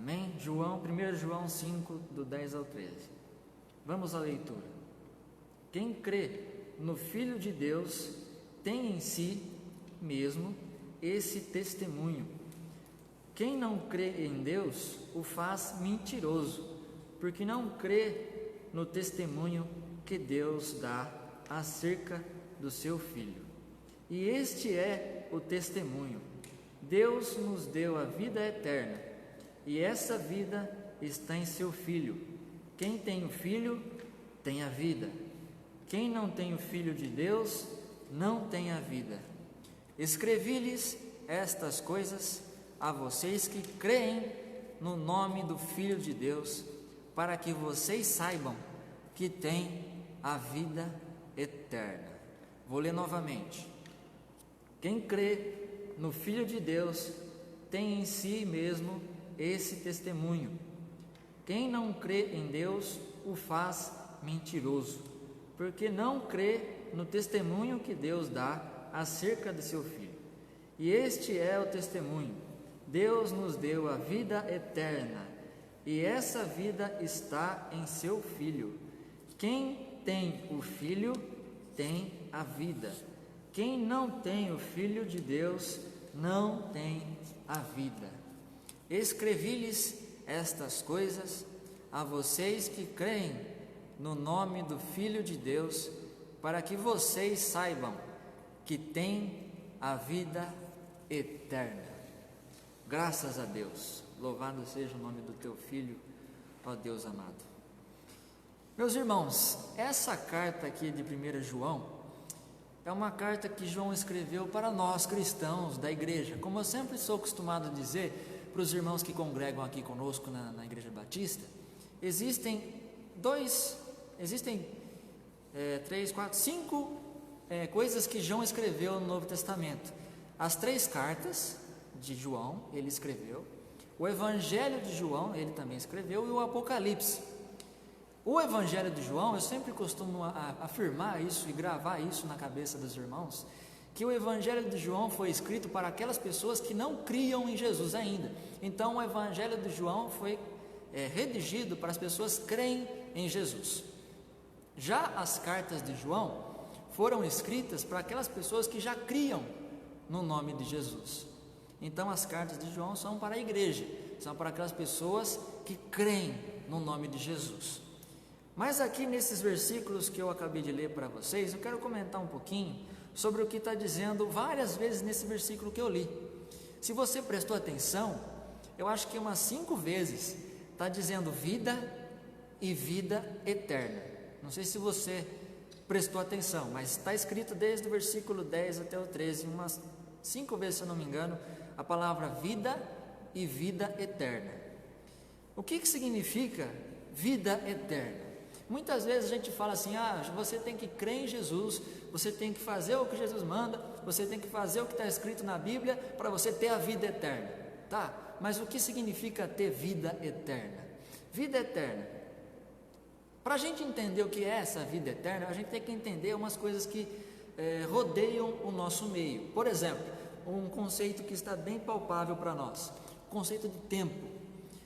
Amém? 1 João 5, do 10 ao 13. Vamos à leitura. Quem crê no Filho de Deus tem em si mesmo esse testemunho. Quem não crê em Deus o faz mentiroso, porque não crê no testemunho que Deus dá acerca do seu Filho. E este é o testemunho: Deus nos deu a vida eterna, e essa vida está em seu Filho. Quem tem o Filho tem a vida. Quem não tem o Filho de Deus não tem a vida. Escrevi-lhes estas coisas a vocês que creem no nome do Filho de Deus, para que vocês saibam que têm a vida eterna. Vou ler novamente. Quem crê no Filho de Deus tem em si mesmo esse testemunho. Quem não crê em Deus o faz mentiroso, porque não crê no testemunho que Deus dá acerca de seu Filho. E este é o testemunho: Deus nos deu a vida eterna, e essa vida está em seu Filho. Quem tem o Filho tem a vida. Quem não tem o Filho de Deus não tem a vida. Escrevi-lhes estas coisas a vocês que creem no nome do Filho de Deus, para que vocês saibam que têm a vida eterna. Graças a Deus. Louvado seja o nome do teu Filho, ó Deus amado. Meus irmãos, essa carta aqui de 1 João é uma carta que João escreveu para nós cristãos da igreja. Como eu sempre sou acostumado a dizer para os irmãos que congregam aqui conosco na Igreja Batista, existem 3, 4, 5 coisas que João escreveu no Novo Testamento. As 3 cartas de João, ele escreveu. O Evangelho de João, ele também escreveu. E o Apocalipse. O Evangelho de João, eu sempre costumo afirmar isso e gravar isso na cabeça dos irmãos, que o Evangelho de João foi escrito para aquelas pessoas que não criam em Jesus ainda. Então o Evangelho de João foi redigido para as pessoas que creem em Jesus. Já as cartas de João foram escritas para aquelas pessoas que já criam no nome de Jesus. Então as cartas de João são para a igreja, são para aquelas pessoas que creem no nome de Jesus. Mas aqui nesses versículos que eu acabei de ler para vocês, eu quero comentar um pouquinho sobre o que está dizendo várias vezes nesse versículo que eu li. Se você prestou atenção, eu acho que umas 5 vezes está dizendo vida e vida eterna. Não sei se você prestou atenção, mas está escrito desde o versículo 10 até o 13, umas 5 vezes, se eu não me engano, a palavra vida e vida eterna. O que significa vida eterna? Muitas vezes a gente fala assim: você tem que crer em Jesus, você tem que fazer o que Jesus manda, você tem que fazer o que está escrito na Bíblia para você ter a vida eterna. Tá, mas o que significa ter vida eterna? Vida eterna, para a gente entender o que é essa vida eterna, a gente tem que entender umas coisas que rodeiam o nosso meio. Por exemplo, um conceito que está bem palpável para nós, o conceito de tempo.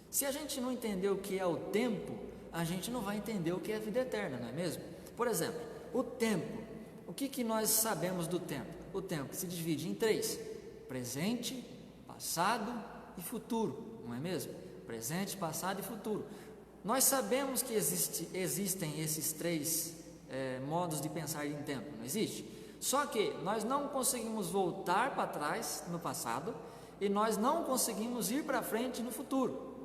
Se a gente não entender o que é o tempo, a gente não vai entender o que é a vida eterna, não é mesmo? Por exemplo, o tempo. O que nós sabemos do tempo? O tempo se divide em 3: presente, passado e futuro, não é mesmo? Presente, passado e futuro. Nós sabemos que existem esses 3 modos de pensar em tempo, não existe? Só que nós não conseguimos voltar para trás no passado e nós não conseguimos ir para frente no futuro.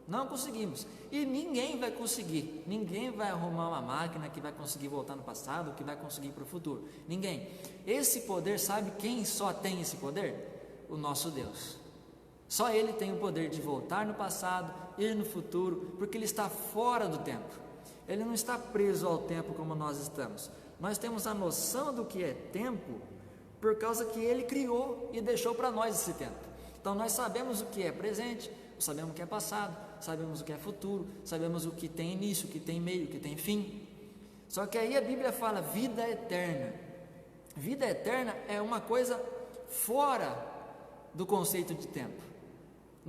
Não conseguimos. E ninguém vai conseguir. Ninguém vai arrumar uma máquina que vai conseguir voltar no passado, que vai conseguir para o futuro. Ninguém. Esse poder, sabe quem só tem esse poder? O nosso Deus. Só Ele tem o poder de voltar no passado, ir no futuro, porque Ele está fora do tempo. Ele não está preso ao tempo como nós estamos. Nós temos a noção do que é tempo por causa que Ele criou e deixou para nós esse tempo. Então nós sabemos o que é presente, sabemos o que é passado, sabemos o que é futuro, sabemos o que tem início, o que tem meio, o que tem fim. Só que aí a Bíblia fala vida eterna. Vida eterna é uma coisa fora do conceito de tempo.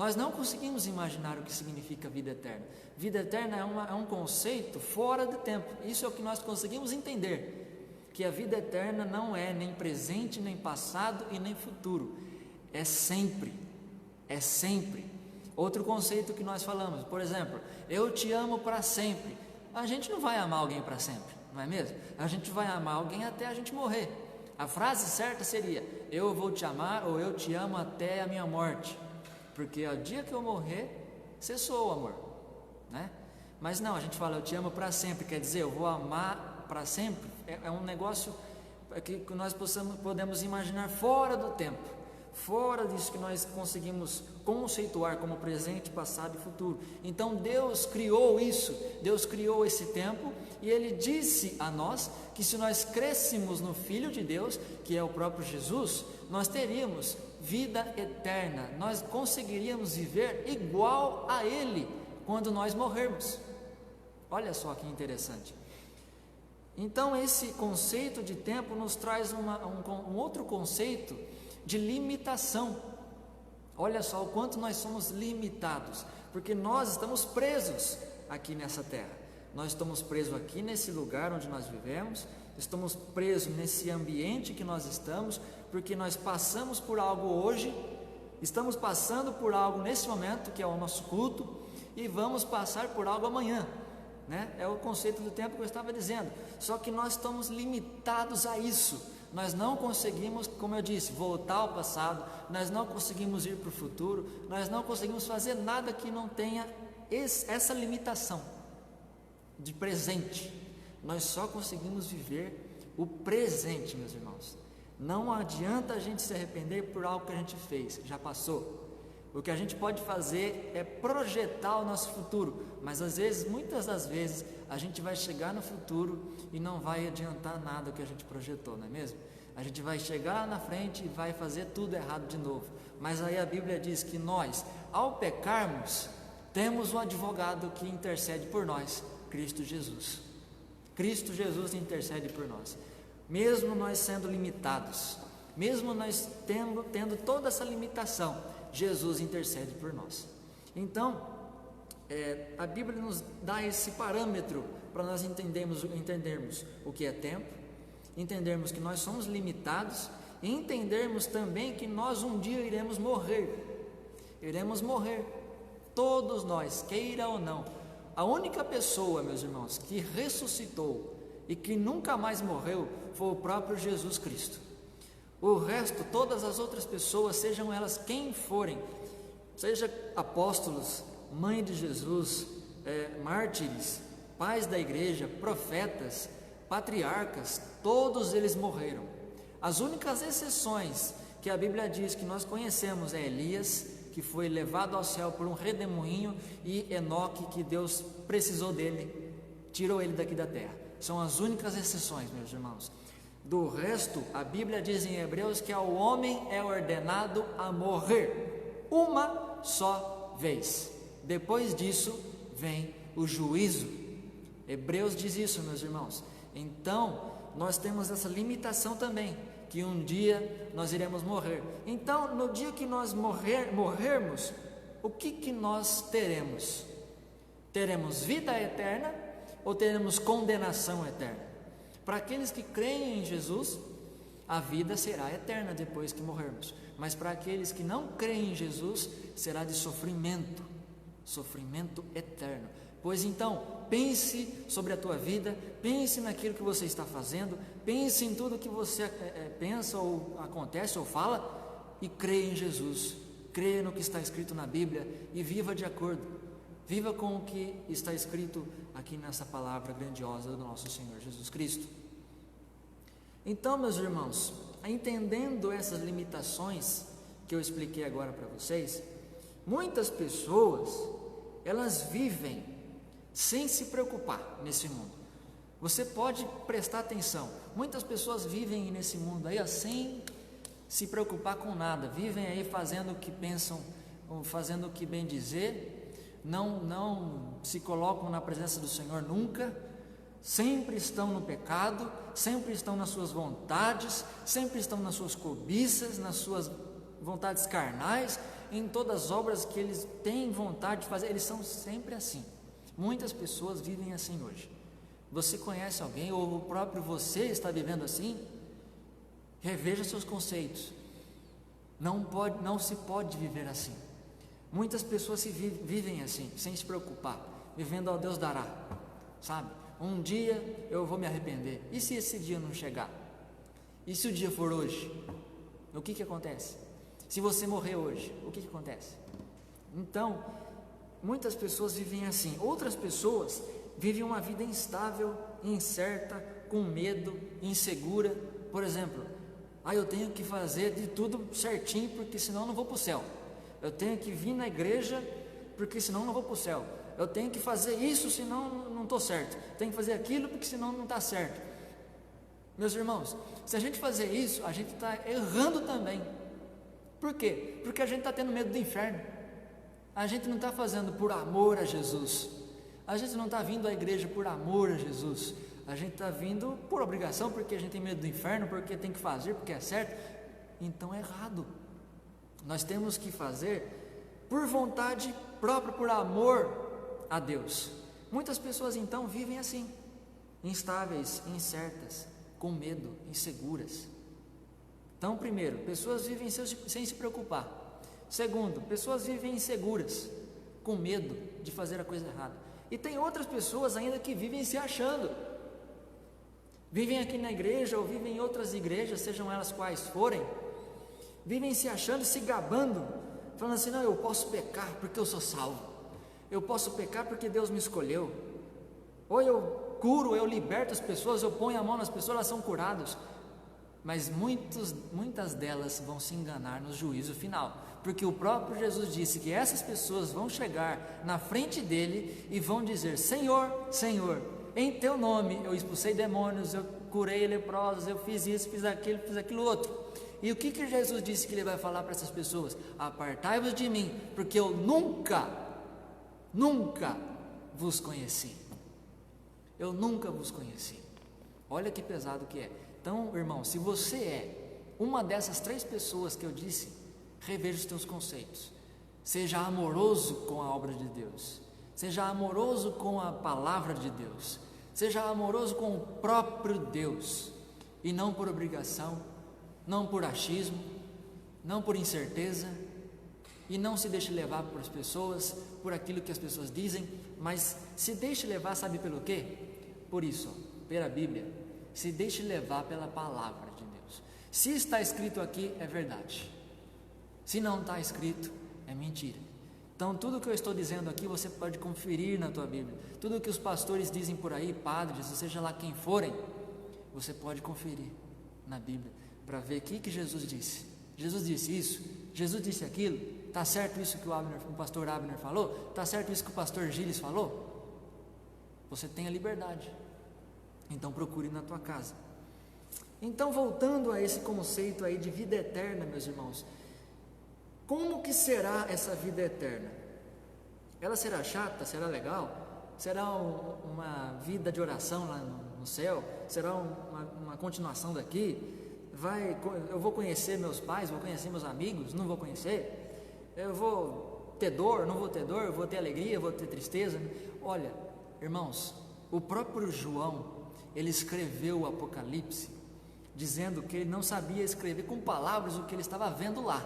Nós não conseguimos imaginar o que significa vida eterna. Vida eterna é um conceito fora do tempo. Isso é o que nós conseguimos entender, que a vida eterna não é nem presente, nem passado e nem futuro. É sempre. É sempre. Outro conceito que nós falamos, por exemplo, eu te amo para sempre. A gente não vai amar alguém para sempre, não é mesmo? A gente vai amar alguém até a gente morrer. A frase certa seria: eu vou te amar ou eu te amo até a minha morte, porque ao dia que eu morrer, cessou o amor, né? Mas não, a gente fala eu te amo para sempre, quer dizer, eu vou amar para sempre. É um negócio que nós podemos imaginar fora do tempo, fora disso que nós conseguimos conceituar como presente, passado e futuro. Então Deus criou isso, Deus criou esse tempo, e Ele disse a nós que se nós crêssemos no Filho de Deus, que é o próprio Jesus, nós teríamos vida eterna, nós conseguiríamos viver igual a Ele quando nós morrermos. Olha só que interessante. Então esse conceito de tempo nos traz um outro conceito de limitação. Olha só o quanto nós somos limitados, porque nós estamos presos aqui nessa terra. Nós estamos presos aqui nesse lugar onde nós vivemos, estamos presos nesse ambiente que nós estamos, porque nós passamos por algo hoje, estamos passando por algo nesse momento, que é o nosso culto, e vamos passar por algo amanhã, né? É o conceito do tempo que eu estava dizendo. Só que nós estamos limitados a isso. Nós não conseguimos, como eu disse, voltar ao passado, nós não conseguimos ir para o futuro, nós não conseguimos fazer nada que não tenha essa limitação de presente. Nós só conseguimos viver o presente, meus irmãos. Não adianta a gente se arrepender por algo que a gente fez, já passou. O que a gente pode fazer é projetar o nosso futuro, mas às vezes, muitas das vezes, a gente vai chegar no futuro e não vai adiantar nada o que a gente projetou, não é mesmo? A gente vai chegar lá na frente e vai fazer tudo errado de novo. Mas aí a Bíblia diz que nós, ao pecarmos, temos um advogado que intercede por nós, Cristo Jesus. Cristo Jesus intercede por nós. Mesmo nós sendo limitados, mesmo nós tendo toda essa limitação, Jesus intercede por nós. Então, a Bíblia nos dá esse parâmetro para nós entendermos o que é tempo, entendermos que nós somos limitados e entendermos também que nós um dia iremos morrer. Iremos morrer, todos nós, queira ou não. A única pessoa, meus irmãos, que ressuscitou e que nunca mais morreu foi o próprio Jesus Cristo. O resto, todas as outras pessoas, sejam elas quem forem, seja apóstolos, mãe de Jesus, mártires, pais da igreja, profetas, patriarcas, todos eles morreram. As únicas exceções que a Bíblia diz que nós conhecemos é Elias, que foi levado ao céu por um redemoinho, e Enoque, que Deus precisou dele, tirou ele daqui da terra. São as únicas exceções, meus irmãos. Do resto, a Bíblia diz em Hebreus que ao homem é ordenado a morrer uma só vez. Depois disso vem o juízo. Hebreus diz isso, meus irmãos. Então, nós temos essa limitação também, que um dia nós iremos morrer. Então, no dia que nós morrermos, o que nós teremos? Teremos vida eterna ou teremos condenação eterna? Para aqueles que creem em Jesus, a vida será eterna depois que morrermos. Mas para aqueles que não creem em Jesus, será de sofrimento, sofrimento eterno. Pois então, pense sobre a tua vida, pense naquilo que você está fazendo, pense em tudo que você pensa ou acontece ou fala, e creia em Jesus, creia no que está escrito na Bíblia e viva de acordo, viva com o que está escrito aqui nessa palavra grandiosa do nosso Senhor Jesus Cristo. Então, meus irmãos, entendendo essas limitações que eu expliquei agora para vocês, muitas pessoas, elas vivem sem se preocupar nesse mundo. Você pode prestar atenção, muitas pessoas vivem nesse mundo aí sem se preocupar com nada, vivem aí fazendo o que pensam, fazendo o que bem dizer, não se colocam na presença do Senhor nunca, sempre estão no pecado, sempre estão nas suas vontades, sempre estão nas suas cobiças, nas suas vontades carnais, em todas as obras que eles têm vontade de fazer. Eles são sempre assim. Muitas pessoas vivem assim hoje. Você conhece alguém, ou o próprio você está vivendo assim? Reveja seus conceitos. Não se pode viver assim. Muitas pessoas vivem assim, sem se preocupar, vivendo ao Deus dará, sabe? Um dia eu vou me arrepender. E se esse dia não chegar? E se o dia for hoje? O que acontece? Se você morrer hoje, o que acontece? Então, muitas pessoas vivem assim. Outras pessoas vivem uma vida instável, incerta, com medo, insegura. Por exemplo, eu tenho que fazer de tudo certinho, porque senão eu não vou para o céu. Eu tenho que vir na igreja, porque senão eu não vou para o céu. Eu tenho que fazer isso, senão não estou certo. Tenho que fazer aquilo, porque senão não está certo. Meus irmãos, se a gente fazer isso, a gente está errando também. Por quê? Porque a gente está tendo medo do inferno. A gente não está fazendo por amor a Jesus. A gente não está vindo à igreja por amor a Jesus. A gente está vindo por obrigação, porque a gente tem medo do inferno, porque tem que fazer, porque é certo. Então é errado. Nós temos que fazer por vontade própria, por amor a Deus. Muitas pessoas então vivem assim, instáveis, incertas, com medo, inseguras. Então, primeiro, pessoas vivem sem se preocupar. Segundo, pessoas vivem inseguras, com medo de fazer a coisa errada. E tem outras pessoas ainda que vivem se achando. Vivem aqui na igreja ou vivem em outras igrejas, sejam elas quais forem, vivem se achando, se gabando, falando assim: não, eu posso pecar porque eu sou salvo. Eu posso pecar porque Deus me escolheu. Ou eu curo, eu liberto as pessoas, eu ponho a mão nas pessoas, elas são curadas. Mas muitas delas vão se enganar no juízo final, porque o próprio Jesus disse que essas pessoas vão chegar na frente dele e vão dizer: Senhor, Senhor, em teu nome eu expulsei demônios, eu curei leprosos, eu fiz isso, fiz aquilo outro. E o que Jesus disse que ele vai falar para essas pessoas? Apartai-vos de mim, porque eu nunca vos conheci. Eu nunca vos conheci. Olha que pesado que é. Então, irmão, se você é uma dessas 3 pessoas que eu disse, reveja os teus conceitos. Seja amoroso com a obra de Deus. Seja amoroso com a palavra de Deus. Seja amoroso com o próprio Deus. E não por obrigação, não por achismo, não por incerteza. E não se deixe levar por as pessoas, por aquilo que as pessoas dizem, mas se deixe levar, sabe pelo quê? Por isso, pela Bíblia. Se deixe levar pela palavra de Deus. Se está escrito aqui, é verdade. Se não está escrito, é mentira. Então, tudo que eu estou dizendo aqui, você pode conferir na tua Bíblia. Tudo que os pastores dizem por aí, padres, ou seja lá quem forem, você pode conferir na Bíblia, para ver o que Jesus disse. Jesus disse isso, Jesus disse aquilo. Está certo isso que o pastor Abner falou? Está certo isso que o pastor Gilles falou? Você tem a liberdade. Então procure na tua casa. Então, voltando a esse conceito aí de vida eterna, meus irmãos, como que será essa vida eterna? Ela será chata? Será legal? Será uma vida de oração lá no céu? Será uma continuação daqui? Eu vou conhecer meus pais? Vou conhecer meus amigos? Não vou conhecer? Eu vou ter dor? Não vou ter dor? Eu vou ter alegria? Vou ter tristeza? Olha, irmãos, o próprio João, ele escreveu o Apocalipse, dizendo que ele não sabia escrever com palavras o que ele estava vendo lá,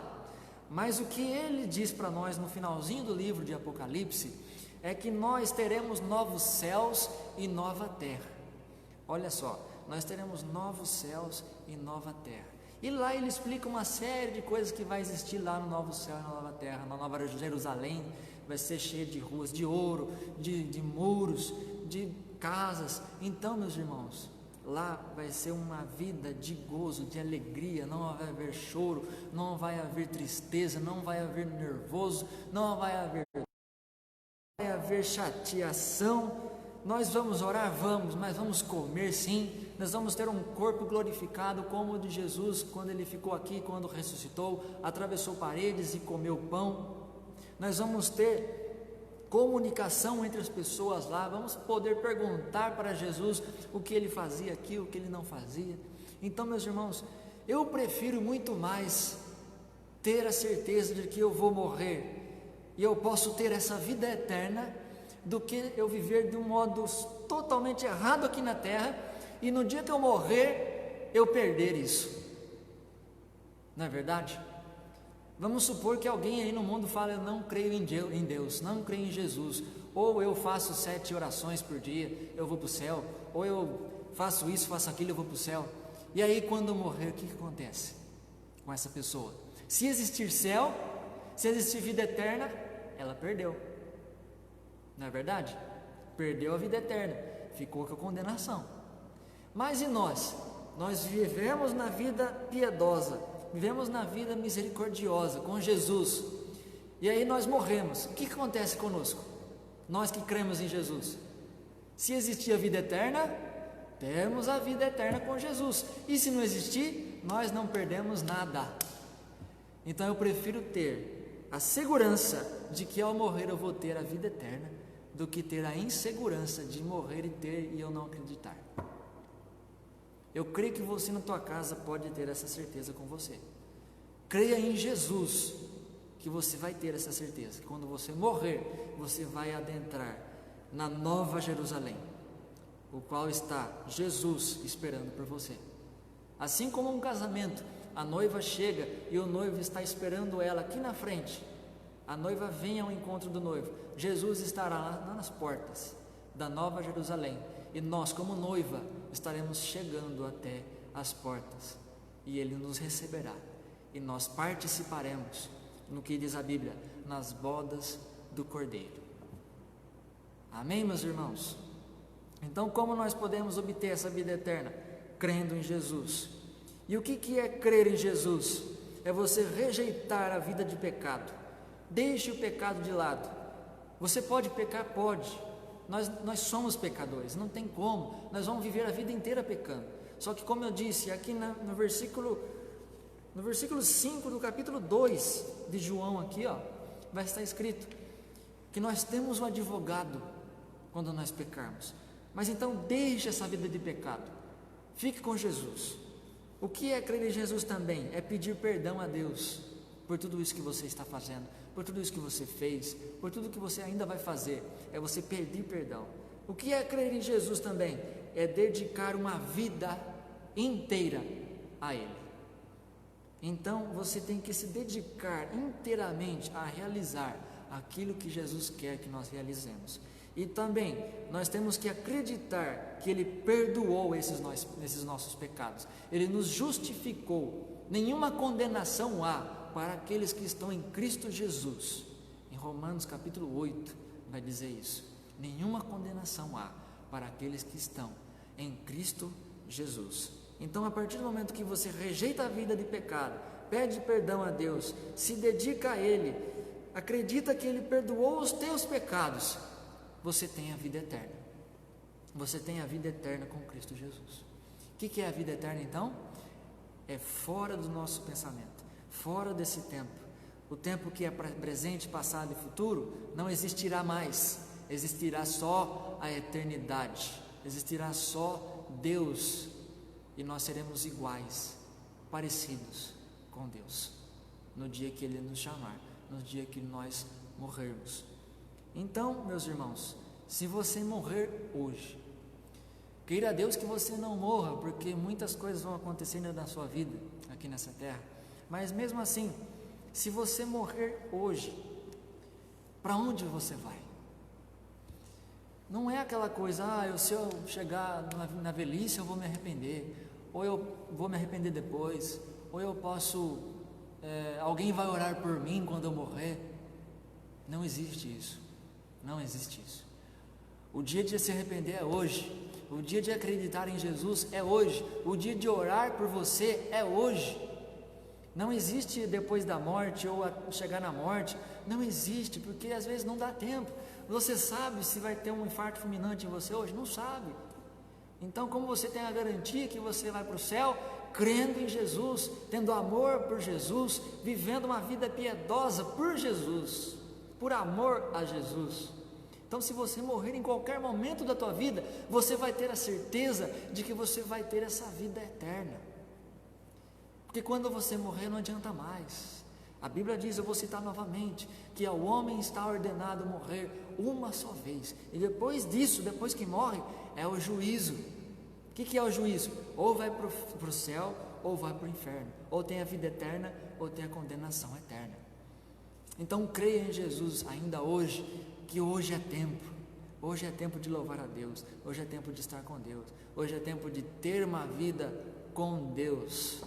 mas o que ele diz para nós no finalzinho do livro de Apocalipse, é que nós teremos novos céus e nova terra. Olha só, nós teremos novos céus e nova terra, e lá ele explica uma série de coisas que vai existir lá no novo céu e na nova terra. Na nova Jerusalém vai ser cheia de ruas de ouro, de muros, de casas. Então, meus irmãos, lá vai ser uma vida de gozo, de alegria. Não vai haver choro, não vai haver tristeza, não vai haver nervoso, não vai haver chateação. Nós vamos orar? Vamos, mas vamos comer sim. Nós vamos ter um corpo glorificado como o de Jesus, quando ele ficou aqui, quando ressuscitou, atravessou paredes e comeu pão. Nós vamos ter comunicação entre as pessoas lá, vamos poder perguntar para Jesus o que ele fazia aqui, o que ele não fazia. Então, meus irmãos, eu prefiro muito mais ter a certeza de que eu vou morrer e eu posso ter essa vida eterna, do que eu viver de um modo totalmente errado aqui na terra e no dia que eu morrer eu perder isso. Não é verdade? Vamos supor que alguém aí no mundo fala: eu não creio em Deus, não creio em Jesus, ou eu faço 7 orações por dia, eu vou para o céu, ou eu faço isso, faço aquilo, eu vou para o céu. E aí quando eu morrer, o que acontece com essa pessoa? Se existir céu, se existir vida eterna, ela perdeu. Não é verdade? Perdeu a vida eterna, ficou com a condenação. Mas e nós? Nós vivemos na vida piedosa, vivemos na vida misericordiosa com Jesus, e aí nós morremos. O que acontece conosco? Nós que cremos em Jesus, se existir a vida eterna, temos a vida eterna com Jesus, e se não existir, nós não perdemos nada. Então eu prefiro ter a segurança de que ao morrer eu vou ter a vida eterna, do que ter a insegurança de morrer e eu não acreditar. Eu creio que você na tua casa pode ter essa certeza com você. Creia em Jesus, que você vai ter essa certeza. Quando você morrer, você vai adentrar na Nova Jerusalém, o qual está Jesus esperando por você. Assim como um casamento, a noiva chega e o noivo está esperando ela aqui na frente. A noiva vem ao encontro do noivo. Jesus estará lá nas portas da Nova Jerusalém, e nós, como noiva, estaremos chegando até as portas, e Ele nos receberá, e nós participaremos, no que diz a Bíblia, nas bodas do Cordeiro. Amém, meus irmãos? Então, como nós podemos obter essa vida eterna? Crendo em Jesus. E o que é crer em Jesus? É você rejeitar a vida de pecado. Deixe o pecado de lado. Você pode pecar? Pode. Nós somos pecadores, não tem como. Nós vamos viver a vida inteira pecando. Só que, como eu disse, aqui no versículo 5 do capítulo 2 de João, aqui, vai estar escrito que nós temos um advogado quando nós pecarmos. Mas então deixe essa vida de pecado, fique com Jesus. O que é crer em Jesus também? É pedir perdão a Deus por tudo isso que você está fazendo, por tudo isso que você fez, por tudo que você ainda vai fazer. É você pedir perdão. O que é crer em Jesus também? É dedicar uma vida inteira a Ele. Então você tem que se dedicar inteiramente a realizar aquilo que Jesus quer que nós realizemos. E também nós temos que acreditar que Ele perdoou esses nossos pecados. Ele nos justificou. Nenhuma condenação há para aqueles que estão em Cristo Jesus. Em Romanos capítulo 8 vai dizer isso. Nenhuma condenação há para aqueles que estão em Cristo Jesus. Então, a partir do momento que você rejeita a vida de pecado, pede perdão a Deus, se dedica a Ele, acredita que Ele perdoou os teus pecados, você tem a vida eterna. Você tem a vida eterna com Cristo Jesus. O que é a vida eterna então? É fora do nosso pensamento, fora desse tempo. O tempo que é presente, passado e futuro não existirá mais. Existirá só a eternidade. Existirá só Deus. E nós seremos iguais, parecidos com Deus, no dia que Ele nos chamar, no dia que nós morrermos. Então, meus irmãos, se você morrer hoje, queira a Deus que você não morra, porque muitas coisas vão acontecer na sua vida, aqui nessa terra, mas mesmo assim, se você morrer hoje, para onde você vai? Não é aquela coisa, se eu chegar na velhice eu vou me arrepender, ou eu vou me arrepender depois, ou eu posso, alguém vai orar por mim quando eu morrer. Não existe isso, não existe isso. O dia de se arrepender é hoje, o dia de acreditar em Jesus é hoje, o dia de orar por você é hoje. Não existe depois da morte ou chegar na morte, não existe, porque às vezes não dá tempo. Você sabe se vai ter um infarto fulminante em você hoje? Não sabe. Então, como você tem a garantia que você vai para o céu, crendo em Jesus, tendo amor por Jesus, vivendo uma vida piedosa por Jesus, por amor a Jesus. Então, se você morrer em qualquer momento da tua vida, você vai ter a certeza de que você vai ter essa vida eterna. Porque quando você morrer não adianta mais. A Bíblia diz, eu vou citar novamente, que ao homem está ordenado morrer uma só vez, e depois disso, depois que morre, é o juízo. O que é o juízo? Ou vai para o céu, ou vai para o inferno, ou tem a vida eterna, ou tem a condenação eterna. Então creia em Jesus ainda hoje, que hoje é tempo de louvar a Deus, hoje é tempo de estar com Deus, hoje é tempo de ter uma vida com Deus.